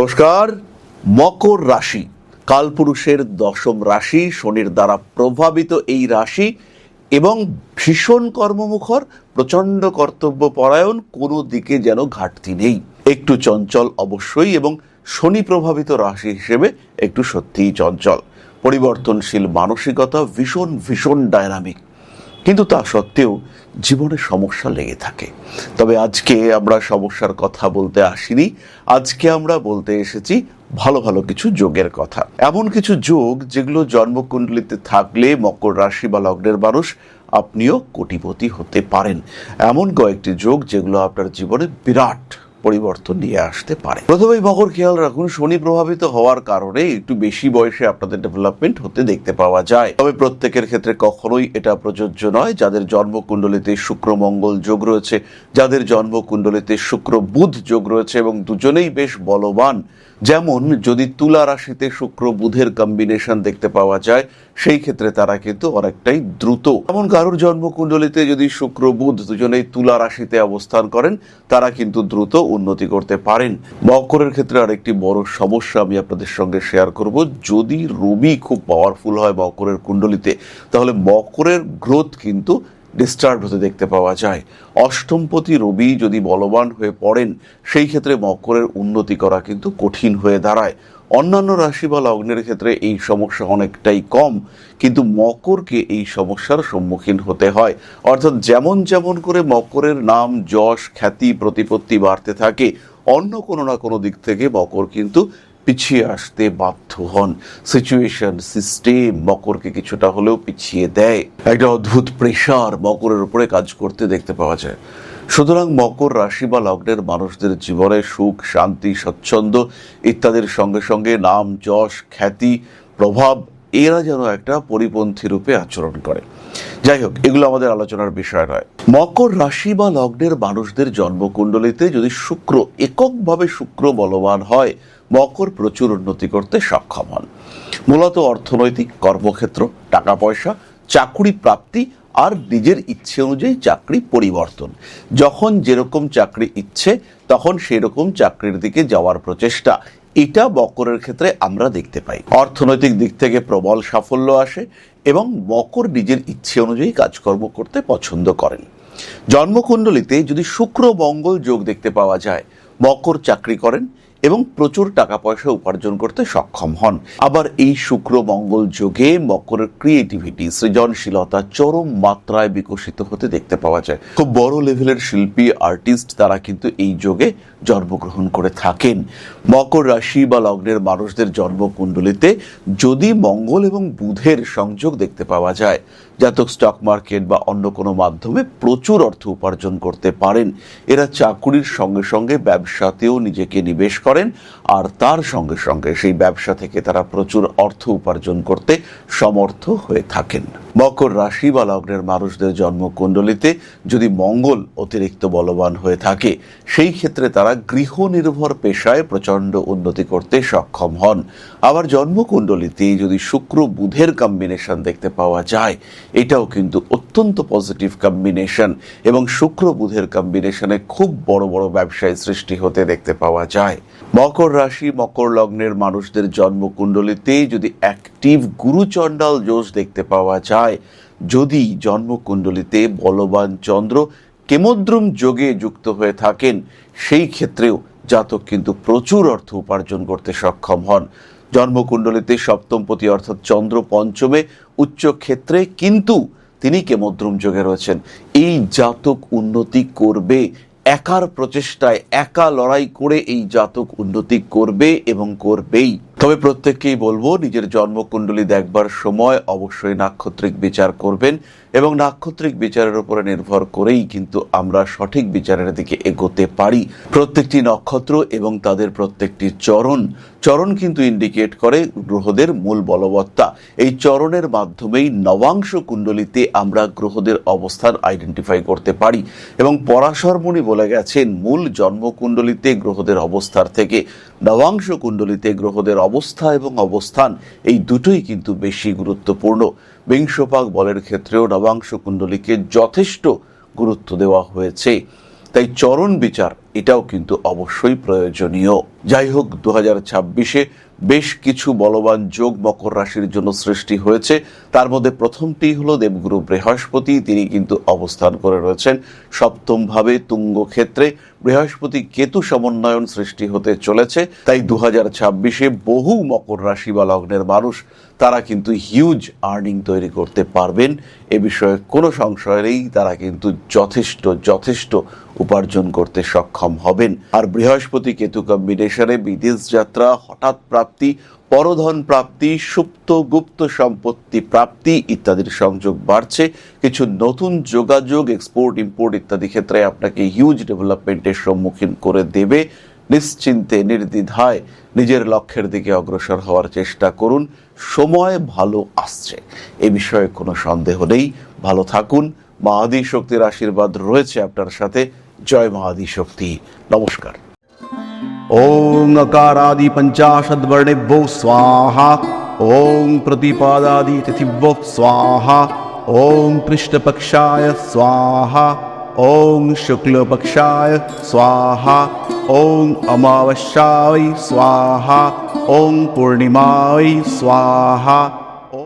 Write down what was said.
নমস্কার। মকর রাশি কালপুরুষের দশম রাশি, শনির দ্বারা প্রভাবিত এই রাশি এবং ভীষণ কর্মমুখর, প্রচণ্ড কর্তব্যপরায়ণ, কোনো দিকে যেন ঘাটতি নেই। একটু চঞ্চল অবশ্যই, এবং শনি প্রভাবিত রাশি হিসেবে একটু সত্যিই চঞ্চল, পরিবর্তনশীল মানসিকতা, ভীষণ ভীষণ ডায়নামিক, কিন্তু তা সত্ত্বেও জীবনে সমস্যা লেগে থাকে। তবে আজকে আমরা সমস্যার কথা বলতে আসিনি, আজকে আমরা বলতে এসেছি ভালো ভালো কিছু যোগের কথা। এমন কিছু যোগ যেগুলো জন্মকুণ্ডলিতে থাকলে মকর রাশি বা লগ্নের মানুষ আপনিও কোটিপতি হতে পারেন। এমন কয়েকটি যোগ যেগুলো আপনার জীবনে বিরাট পরিবর্তন নিয়ে আসতে পারে। প্রথমেই মকর খেয়াল রাখুন, শনি প্রভাবিত হওয়ার কারণে একটু বেশি বয়সে আপনাদের ডেভেলপমেন্ট হতে দেখতে পাওয়া যায়। তবে প্রত্যেকের ক্ষেত্রে কখনোই এটা প্রযোজ্য নয়। যাদের জন্মকুণ্ডলিতে শুক্র মঙ্গল যোগ রয়েছে, যাদের জন্মকুণ্ডলিতে শুক্র বুধ যোগ রয়েছে এবং দুজনেই বেশ বলবান, যেমন যদি তুলা রাশিতে শুক্র বুধের কম্বিনেশন দেখতে পাওয়া যায়, সেই ক্ষেত্রে তারা কিন্তু অনেকটাই দ্রুত। এমন কারোর জন্মকুণ্ডলিতে যদি শুক্র বুধ দুজনেই তুলা রাশিতে অবস্থান করেন, তারা কিন্তু দ্রুত উন্নতি করতে পারেন। মকরের ক্ষেত্রে আরেকটি বড় সমস্যা আমি আপনাদের সঙ্গে শেয়ার করব। যদি রবি খুব পাওয়ারফুল হয় মকরের কুণ্ডলিতে, তাহলে মকরের গ্রোথ কিন্তু ডিস্টার্ব হতে দেখতে পাওয়া যায়। অষ্টমপতি রবি যদি বলবান হয়ে পড়েন, সেই ক্ষেত্রে মকরের উন্নতি করা কিন্তু কঠিন হয়ে দাঁড়ায়। অন্যান্য রাশি বা লগ্নের ক্ষেত্রে এই সমস্যা অনেকটাই কম, কিন্তু মকরকে এই সমস্যার সম্মুখীন হতে হয়। অর্থাৎ যেমন যেমন করে মকরের নাম, যশ, খ্যাতি, প্রতিপত্তি বাড়তে থাকে, অন্য কোনো না কোনো দিক থেকে মকর কিন্তু পিছিয়ে আসতে বাধ্য হন। সিচুয়েশন, সিস্টেম মকরকে কিছুটা হলেও পিছিয়ে দেয়। একটা অদ্ভুত প্রেশার মকরের উপরে কাজ করতে দেখতে পাওয়া যায়। সুতরাং মকর রাশি বা লগ্নের মানুষদের জীবনে সুখ, শান্তি, স্বচ্ছন্দ ইত্যাদির সঙ্গে সঙ্গে নাম, যশ, খ্যাতি, প্রভাব, এরা যেন একটা পরিপন্থী রূপে আচরণ করে। যাই হোক, এগুলো আমাদের আলোচনার বিষয় নয়। মকর রাশি বা লগ্নের মানুষদের জন্মকুণ্ডলিতে যদি শুক্র, এককভাবে শুক্র বলবান হয়, মকর প্রচুর উন্নতি করতে সক্ষম হন। মূলত অর্থনৈতিক, কর্মক্ষেত্র, টাকা পয়সা, চাকরি প্রাপ্তি আর নিজের ইচ্ছে অনুযায়ী চাকরি পরিবর্তন। যখন যেরকম চাকরি ইচ্ছে তখন সেরকম চাকরির দিকে যাওয়ার প্রচেষ্টা, এটা মকরের ক্ষেত্রে আমরা দেখতে পাই। অর্থনৈতিক দিক থেকে প্রবল সাফল্য আসে এবং মকর নিজের ইচ্ছে অনুযায়ী কাজকর্ম করতে পছন্দ করেন। জন্মকুণ্ডলিতে যদি শুক্র মঙ্গল যোগ দেখতে পাওয়া যায়, মকর চাকরি করেন এবং প্রচুর টাকা পয়সা উপার্জন করতে সক্ষম হন। আবার এই শুক্র মঙ্গল যোগে মকরের ক্রিয়েটিভিটি, সৃজনশীলতা চরম মাত্রায় বিকশিত হতে দেখতে পাওয়া যায়। খুব বড় লেভেলের শিল্পী, আর্টিস্ট তারা কিন্তু এই যোগে জন্মগ্রহণ করে থাকেন। মকর রাশি বা লগ্নের মানুষদের জন্মকুণ্ডলিতে যদি মঙ্গল এবং বুধের সংযোগ দেখতে পাওয়া যায়, জাতক স্টক মার্কেট বা অন্য কোনো মাধ্যমে প্রচুর অর্থ উপার্জন করতে পারেন। এরা চাকুরির সঙ্গে সঙ্গে ব্যবসাতেও নিজেকে নিবেশ করেন, আর তার সঙ্গে সঙ্গে সেই ব্যবসা থেকে তারা প্রচুর অর্থ উপার্জন করতে সমর্থ হয়ে থাকেন। মকর রাশি বা লগ্নের মানুষদের জন্মকুণ্ডলিতে যদি মঙ্গল অতিরিক্ত বলবান হয়ে থাকে, সেই ক্ষেত্রে তারা গৃহ নির্ভর পেশায় প্রচণ্ড উন্নতি করতে সক্ষম হন। আবার জন্মকুণ্ডলিতে যদি শুক্র বুধের কম্বিনেশন দেখতে পাওয়া যায়, এটাও কিন্তু অত্যন্ত পজিটিভ কম্বিনেশন, এবং শুক্র বুধের কম্বিনেশনে খুব বড় বড় ব্যবসায় সৃষ্টি হতে দেখতে পাওয়া যায়। মকর রাশি, মকর লগ্নের মানুষদের জন্মকুণ্ডলিতে যদি অ্যাক্টিভ গুরুচণ্ডাল যোগ দেখতে পাওয়া যায়, যদি জন্মকুণ্ডলিতে বলবান চন্দ্র কেমদ্রুম যোগে যুক্ত হয়ে থাকেন, সেই ক্ষেত্রেও জাতক কিন্তু প্রচুর অর্থ উপার্জন করতে সক্ষম হন। জন্মকুণ্ডলিতে সপ্তমপতি অর্থাৎ চন্দ্র পঞ্চমে উচ্চ ক্ষেত্রে, কিন্তু তিনি কেমদ্রুম যোগে রয়েছেন। এই জাতক উন্নতি করবে, একার প্রচেষ্টায়, একা লড়াই করে এই জাতক উন্নতি করবে এবং করবেই। তবে প্রত্যেককেই বলবো, নিজের জন্মকুণ্ডলী দেখবার সময় অবশ্যই নাক্ষত্রিক বিচার করবেন, এবং নাক্ষত্রিক বিচারের উপরে নির্ভর করেই কিন্তু আমরা সঠিক বিচারের দিকে এগোতে পারি। প্রত্যেকটি নক্ষত্র এবং তাদের প্রত্যেকটি চরণ কিন্তু ইন্ডিকেট করে গ্রহদের মূল বলবত্তা। এই চরণের মাধ্যমেই নবাংশ কুণ্ডলিতে আমরা গ্রহদের অবস্থান আইডেন্টিফাই করতে পারি, এবং পরাশর মুনি বলে গেছেন, মূল জন্মকুণ্ডলিতে গ্রহদের অবস্থার থেকে নবাংশ কুণ্ডলিতে গ্রহদের অবস্থা এবং অবস্থান, এই দুটোই কিন্তু বেশি গুরুত্বপূর্ণ। বিংশপাক বলের ক্ষেত্রেও নবাংশ কুণ্ডলীকে যথেষ্ট গুরুত্ব দেওয়া হয়েছে। তাই চরণ বিচার এটাও কিন্তু অবশ্যই প্রয়োজনীয়। যাই হোক, 2026-এ বেশ কিছু বলবান যোগ মকর রাশির জন্য সৃষ্টি হয়েছে। তার মধ্যে প্রথমটি হলো দেবগুরু বৃহস্পতি। তিনি কিন্তু অবস্থান করে রয়েছেন সপ্তম ভাবে তুঙ্গ ক্ষেত্রে। বৃহস্পতি কেতু সমন্বয়ন সৃষ্টি হতে চলেছে। তাই 2026-এ বহু মকর রাশি বা লগ্নের মানুষ তারা কিন্তু হিউজ আর্নিং তৈরি করতে পারবেন। এ বিষয়ে কোনো সংশয় নেই, তারা কিন্তু যথেষ্ট উপার্জন করতে সক্ষম হবেন। আর বৃহস্পতি কেতু কম্বিনেশনে বিদেশ যাত্রা, হঠাৎ প্রাপ্তি, পরধন প্রাপ্তি, সুপ্ত গুপ্ত সম্পত্তি প্রাপ্তি ইত্যাদির সংযোগ বাড়ছে। কিছু নতুন যোগাযোগ, এক্সপোর্ট ইম্পোর্ট ইত্যাদি ক্ষেত্রে আপনাকে হিউজ ডেভেলপমেন্টের সম্মুখীন করে দেবে। নিশ্চিন্তে নির্দ্বিধায় নিজের লক্ষ্যের দিকে অগ্রসর হওয়ার চেষ্টা করুন। সময় ভালো আসছে, এ বিষয়ে কোনো সন্দেহ নেই। ভালো থাকুন। মা আদি শক্তির আশীর্বাদ রয়েছে আপনার সাথে। জয় মা আদি শক্তি। নমস্কার। ओं अकारादि पंचाशद्वर्णेभ्यो स्वाहा। ओं प्रतिपादादि तिथिभ्यो स्वाहा। ओं कृष्णपक्षाय स्वाहा। ओं शुक्लपक्षाय स्वाहा। ओं अमावस्याय स्वाहा। ओं पूर्णिमाय स्वाहा।